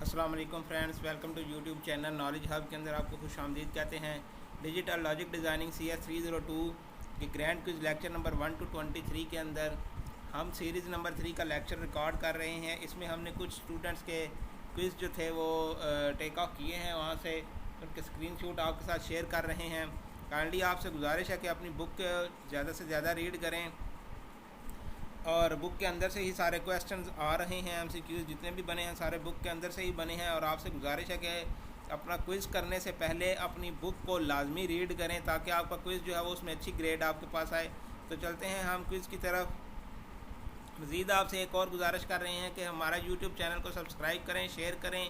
अस्सलाम वालेकुम friends, welcome to YouTube channel Knowledge Hub के अंदर आपको खुश आमदीद कहते हैं। डिजिटल लॉजिक डिज़ाइनिंग CS302 के grand quiz lecture number 1 to 23 के अंदर हम सीरीज़ नंबर 3 का लेक्चर रिकॉर्ड कर रहे हैं। इसमें हमने कुछ स्टूडेंट्स के क्विज़ जो थे वो टेक ऑफ किए हैं, वहाँ से उनके स्क्रीनशॉट आपके साथ शेयर कर रहे हैं। काइंडली आपसे गुजारिश है कि अपनी बुक ज़्यादा से ज़्यादा रीड करें और बुक के अंदर से ही सारे क्वेश्चंस आ रहे हैं। MCQs जितने भी बने हैं सारे बुक के अंदर से ही बने हैं और आपसे गुजारिश है कि अपना क्विज़ करने से पहले अपनी बुक को लाजमी रीड करें ताकि आपका क्विज़ जो है वो उसमें अच्छी ग्रेड आपके पास आए। तो चलते हैं हम क्विज़ की तरफ। मज़ीद आपसे एक और गुजारिश कर रहे हैं कि हमारा यूट्यूब चैनल को सब्सक्राइब करें, शेयर करें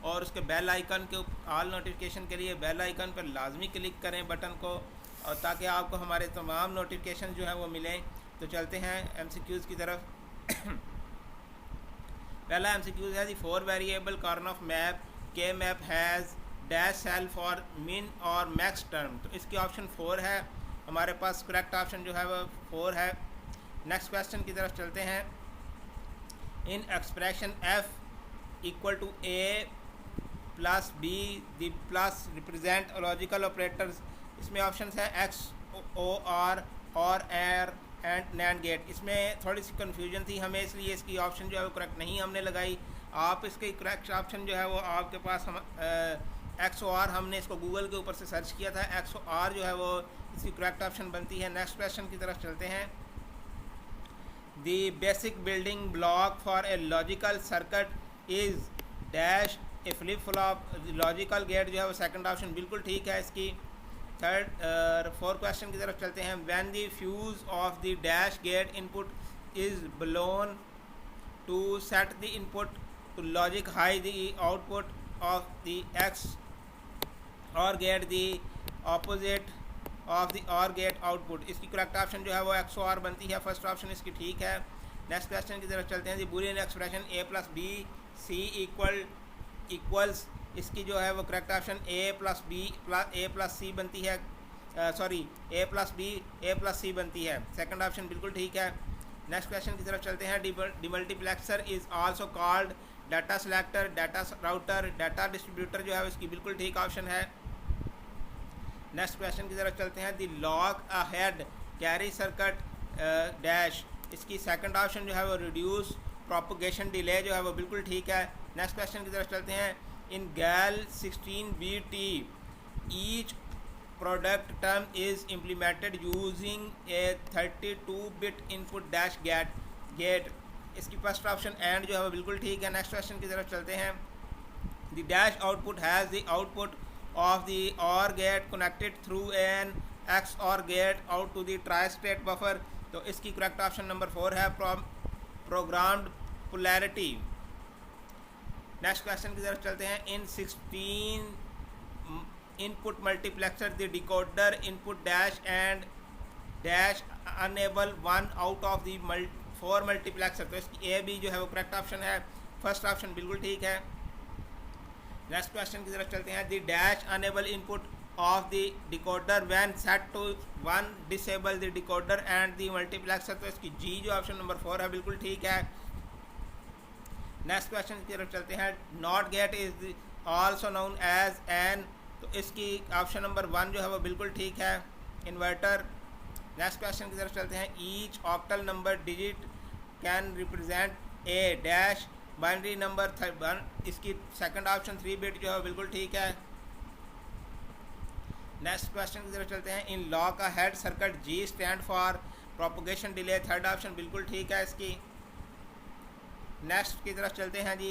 और उसके बेल आइकन के ऑल नोटिफिकेशन के लिए बेल आइकन पर लाजमी क्लिक करें बटन को, और ताकि आपको हमारे तमाम नोटिफिकेशन जो है वो मिलें। तो चलते हैं MCQs की तरफ। पहला MCQs है दी 4 वेरिएबल कॉर्नर मैप के map has dash cell for min और मैक्स टर्म। तो इसकी ऑप्शन 4 है हमारे पास। करेक्ट ऑप्शन जो है वो 4 है। नेक्स्ट क्वेश्चन की तरफ चलते हैं। In expression F equal to A plus B the plus represent logical operators. इसमें ऑप्शन है X OR और AND एंड नैंड गेट। इसमें थोड़ी सी कन्फ्यूजन थी हमें, इसलिए इसकी ऑप्शन जो है वो करेक्ट नहीं हमने लगाई। आप इसके करेक्ट ऑप्शन जो है वो आपके पास हम XOR हमने इसको गूगल के ऊपर से सर्च किया था। XOR जो है वो इसकी करेक्ट ऑप्शन बनती है। नेक्स्ट क्वेश्चन की तरफ चलते हैं। The basic building block for a logical circuit is dash a flip flop. Logical gate जो है वो सेकंड ऑप्शन बिल्कुल ठीक है इसकी। फोर्थ क्वेश्चन की तरफ चलते हैं। When the fuse of the dash gate input is blown to set the input to logic high the output of the XOR gate the opposite of the OR gate output. इसकी correct option जो है वो XOR बनती है। First option इसकी ठीक है। Next question की तरफ चलते हैं। The Boolean expression A plus B C equals. इसकी जो है वो correct option A plus C बनती है। A plus B A plus C बनती है। सेकंड ऑप्शन बिल्कुल ठीक है। नेक्स्ट क्वेश्चन की तरफ चलते हैं। Demultiplexer is also called data selector, data router, data distributor जो है इसकी बिल्कुल ठीक ऑप्शन है। नेक्स्ट क्वेश्चन की तरफ चलते हैं। The log ahead carry circuit dash. इसकी सेकंड ऑप्शन जो है वो रिड्यूस प्रोपगेशन डिले जो है वो बिल्कुल ठीक है। नेक्स्ट क्वेश्चन की तरफ चलते हैं। In GAL 16BT, each product term is implemented using a 32-bit input dash gate. इसकी फर्स्ट ऑप्शन एंड जो है वो बिल्कुल ठीक है। नेक्स्ट क्वेश्चन की तरफ चलते हैं। The dash output has the output of the OR gate connected through an XOR gate out to the tri-state buffer। तो इसकी करेक्ट ऑप्शन नंबर 4 है। Programmed polarity. नेक्स्ट क्वेश्चन की तरफ चलते हैं। In 16 input multiplexer the decoder input dash and dash enable 1 out of the 4 multiplexer. तो इसकी A B जो है वो करेक्ट ऑप्शन है। फर्स्ट ऑप्शन बिल्कुल ठीक है। नेक्स्ट क्वेश्चन की तरफ चलते हैं। The dash enable input of the decoder when set to 1 disable the decoder and the multiplexer. तो इसकी G जो ऑप्शन नंबर 4 है बिल्कुल ठीक है। नेक्स्ट क्वेश्चन की तरफ चलते हैं। NOT gate is also known as an. तो इसकी ऑप्शन नंबर 1 जो है वो बिल्कुल ठीक है। इन्वर्टर। नेक्स्ट क्वेश्चन की तरफ चलते हैं। Each octal number digit can represent a dash binary number 1। इसकी सेकंड ऑप्शन 3 बिट जो है बिल्कुल ठीक है। नेक्स्ट क्वेश्चन की तरफ चलते हैं। इन लॉ का head circuit G stand for propagation delay. Third option बिल्कुल ठीक है इसकी। नेक्स्ट की तरफ चलते हैं जी।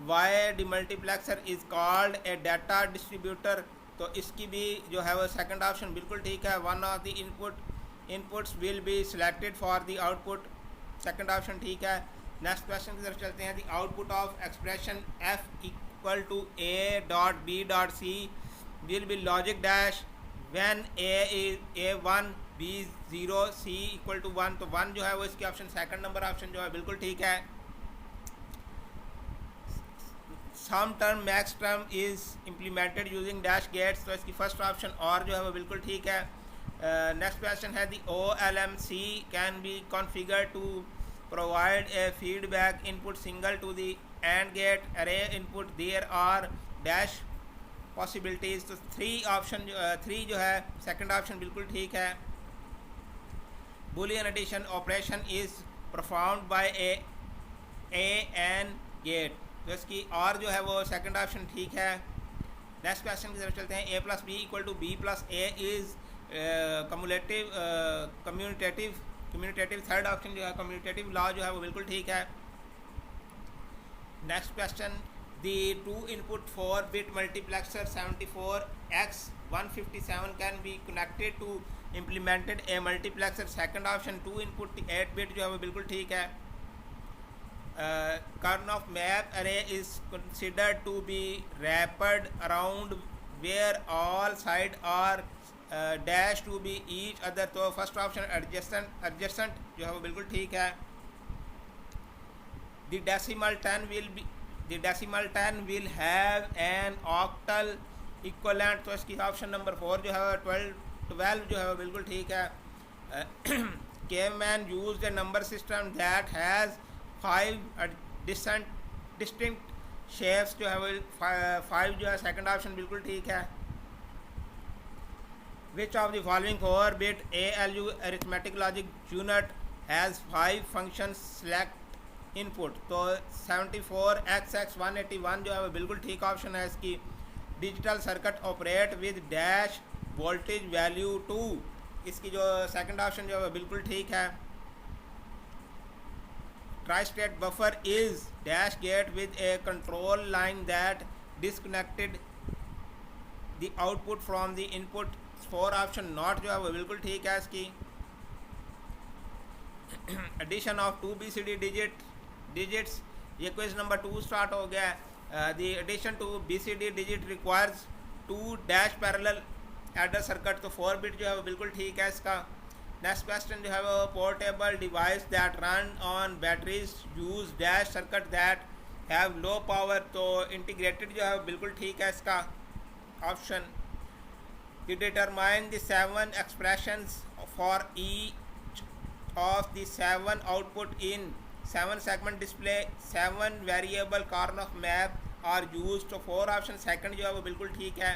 Y demultiplexer is called a data distributor. तो इसकी भी जो है वो सेकंड ऑप्शन बिल्कुल ठीक है। One of the inputs will be selected for the output. Second option ठीक है। नेक्स्ट क्वेश्चन की तरफ चलते हैं। The output of expression F equal to A dot B dot C will be logic dash when A is A1 B 0 C equal to 1। तो 1 जो है वो इसकी ऑप्शन सेकंड नंबर ऑप्शन जो है बिल्कुल ठीक है। Sum term max term is implemented using dash gates. तो इसकी फर्स्ट ऑप्शन और जो है वो बिल्कुल ठीक है। नेक्स्ट क्वेश्चन है। The OLMC can be configure to provide a feedback input single to the AND gate array input there are dash possibilities. तो थ्री जो है सेकंड ऑप्शन बिल्कुल ठीक है। Boolean addition operation is performed by a AND gate, तो इसकी और जो है वो सेकंड ऑप्शन ठीक है। नेक्स्ट क्वेश्चन की तरफ चलते हैं। A plus B equal to B plus A is commutative third option जो है कम्यूनिटेटिव लॉ जो है वो बिल्कुल ठीक है। Next question, the 2 input 4-bit multiplexer 74x157 can be connected to implemented a multiplexer। Second option 2 input 8-bit जो है वो बिल्कुल ठीक है। Karnaugh map array is considered to be wrapped around where all sides are dash to be each other, तो first option adjacent जो है वो बिल्कुल ठीक है। The decimal 10 will have an octal equivalent, तो इसकी ऑप्शन नंबर 4 जो है 12 जो है वो बिल्कुल ठीक है। Caveman used a number system that has 5 distinct shapes, जो है वो 5 जो है सेकंड ऑप्शन बिल्कुल ठीक है। Which of the following 4-bit ALU arithmetic logic unit has 5 functions select input, तो 74XX181 जो है वो बिल्कुल ठीक ऑप्शन है इसकी। Digital circuit operate with dash voltage value 2, इसकी जो सेकंड ऑप्शन जो है वो बिल्कुल ठीक है। Tri state buffer is dash gate with a control line that disconnected the output from the input, 4 option not जो है वो बिल्कुल ठीक है इसकी। एडिशन ऑफ 2 BCD digits, ये क्वेश्चन नंबर 2 स्टार्ट हो गया। The addition to BCD digit requires 2 dash parallel adder circuit, तो 4 बिट जो है वो बिल्कुल ठीक है इसका। नेक्स्ट क्वेश्चन जो है वो portable device that run on batteries use dash circuit that have low power, तो इंटीग्रेटेड जो है वो बिल्कुल ठीक है इसका option. Determine the 7 expressions for each of the 7 output in 7 segment display, 7 variable Karnaugh map are used, तो 4 option second जो है वो बिल्कुल ठीक है।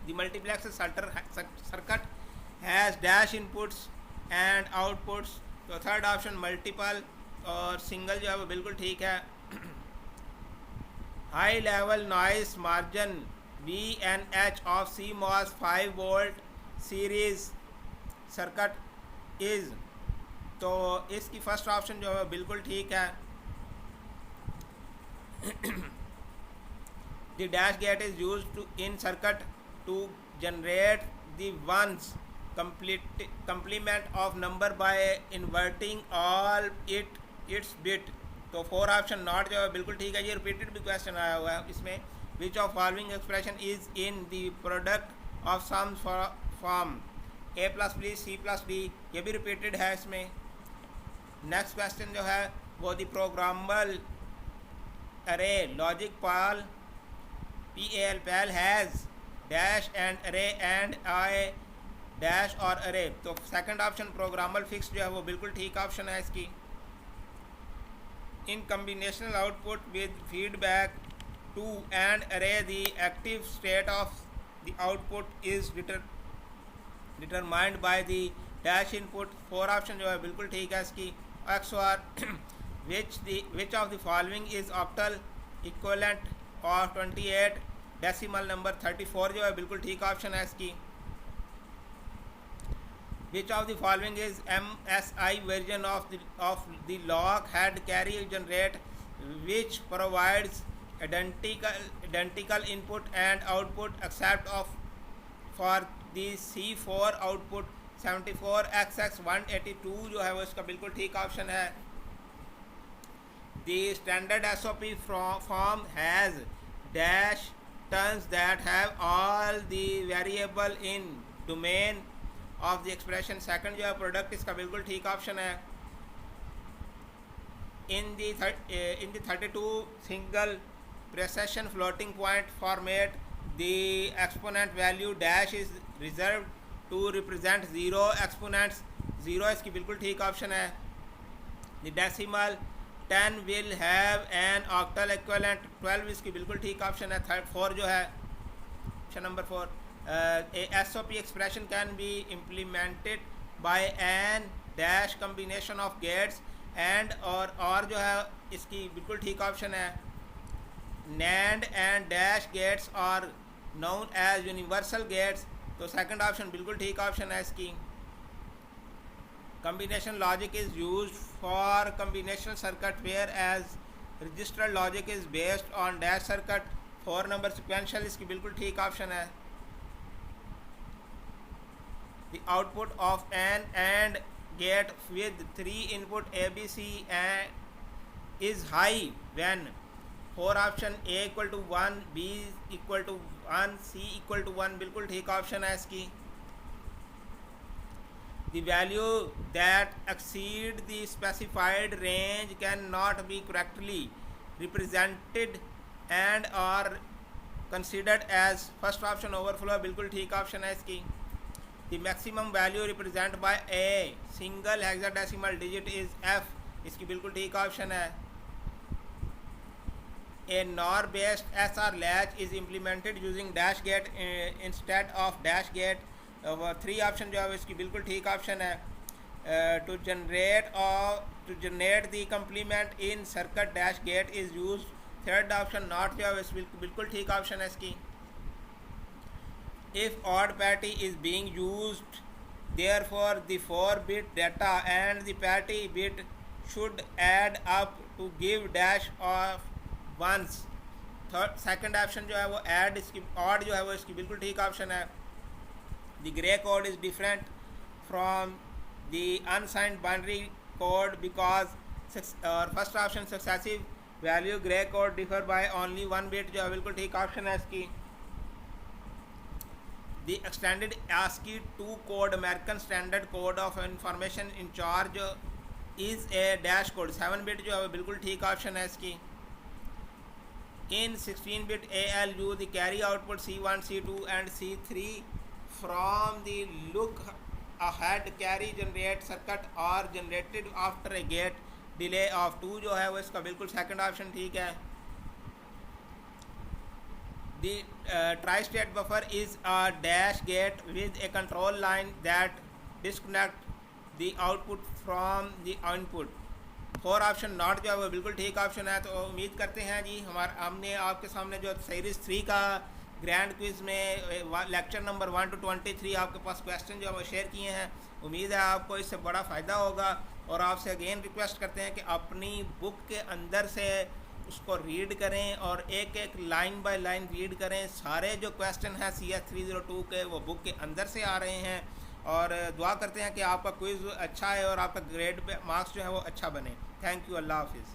The multiplexer circuit has dash inputs and outputs, तो थर्ड ऑप्शन मल्टीपल और सिंगल जो है वो बिल्कुल ठीक है। High level noise margin VNH of CMOS 5 volt series circuit is, तो इसकी फर्स्ट ऑप्शन जो है बिल्कुल ठीक है। The dash gate is used to in circuit to generate the ones complement of number by inverting all its bit, तो 4 option not जो है बिल्कुल ठीक है। ये रिपीटेड भी क्वेश्चन आया हुआ है इसमें। Which of following expression is in the product of sum form A plus B C plus D, ये भी रिपीटेड है इसमें। नेक्स्ट क्वेश्चन जो है वो द प्रोग्रामेबल अरे logic PAL has dash and अरे एंड आई डैश और अरे, तो सेकंड ऑप्शन प्रोग्रामेबल फिक्स जो है वो बिल्कुल ठीक ऑप्शन है इसकी। In combinational output with feedback to AND array the active state of the output is determined by the dash input, 4 option जो है बिल्कुल ठीक है इसकी। XOR which of the following is octal equivalent of 28 decimal number 34 जो है बिल्कुल ठीक ऑप्शन है इसकी। Which of the following is MSI version of the log head carry generate which provides identical input and output except for the C4 output, 74XX182 जो है वो इसका बिल्कुल ठीक ऑप्शन है। The standard SOP form has dash terms that have all the variable in domain of the expression, second जो है product इसका बिल्कुल ठीक ऑप्शन है। In the 32 single precision floating point format, the exponent value dash is reserved to represent 0 exponents, 0 इसकी बिल्कुल ठीक option है। The decimal 10 will have an octal equivalent 12 इसकी बिल्कुल ठीक ऑप्शन है। 4 जो है option number 4, SOP expression can be implemented by an dash combination of gates and और जो है इसकी बिल्कुल ठीक ऑप्शन है। NAND and dash gates are known as universal gates, तो सेकंड ऑप्शन बिल्कुल ठीक ऑप्शन है इसकी। combination logic is used for combinational circuit whereas register logic is based on dash circuit। 4 number sequential इसकी बिल्कुल ठीक ऑप्शन है। The output of an AND gate with 3 input ABC and is high when 4 option A equal to 1, B equal to 1, C equal to 1 बिल्कुल ठीक option है इसकी। The value that exceed the specified range cannot be correctly represented and are considered as first option overflow बिल्कुल ठीक option है इसकी। The maximum value represented by a single hexadecimal digit is F, इसकी बिल्कुल ठीक option है। A NOR based SR latch is implemented using dash gate instead of dash gate। 3 option जो है इसकी बिल्कुल ठीक ऑप्शन है। To generate the complement in circuit dash gate is used। 3rd option not जो है बिल्कुल ठीक ऑप्शन है इसकी। If odd parity is being used, therefore the 4-bit data and the parity bit should add up to give dash of ones। Second option जो है वो add इसकी odd जो है वो इसकी बिल्कुल ठीक ऑप्शन है। The gray code is different from the unsigned binary code because first option successive value gray code differ by only 1 bit जो है बिल्कुल ठीक ऑप्शन है इसकी। The extended ASCII 2 code American Standard Code of Information in charge is a dash code 7 जो है बिल्कुल ठीक ऑप्शन है इसकी। In 16-bit ALU the carry output C1, C2 and C3 from the look ahead carry generate circuit are generated after a gate delay of 2 जो है वो इसका बिल्कुल सेकंड ऑप्शन ठीक है। The tri-state buffer is a dash gate with a control line that disconnect the output from the input। 4 option not जो है वो बिल्कुल ठीक ऑप्शन है। तो उम्मीद करते हैं जी हमने आपके सामने जो सीरीज़ 3 का ग्रैंड क्विज़ में लेक्चर नंबर 1 to 23 आपके पास क्वेश्चन जो है वो शेयर किए हैं। उम्मीद है आपको इससे बड़ा फ़ायदा होगा और आपसे अगेन रिक्वेस्ट करते हैं कि अपनी बुक के अंदर से उसको रीड करें और एक एक लाइन बाय लाइन रीड करें। सारे जो क्वेश्चन हैं CS 302 के वो बुक के अंदर से आ रहे हैं और दुआ करते हैं कि आपका क्विज़ अच्छा है और आपका ग्रेड पे मार्क्स जो है वो अच्छा बने। थैंक यू, अल्लाह हाफिज़।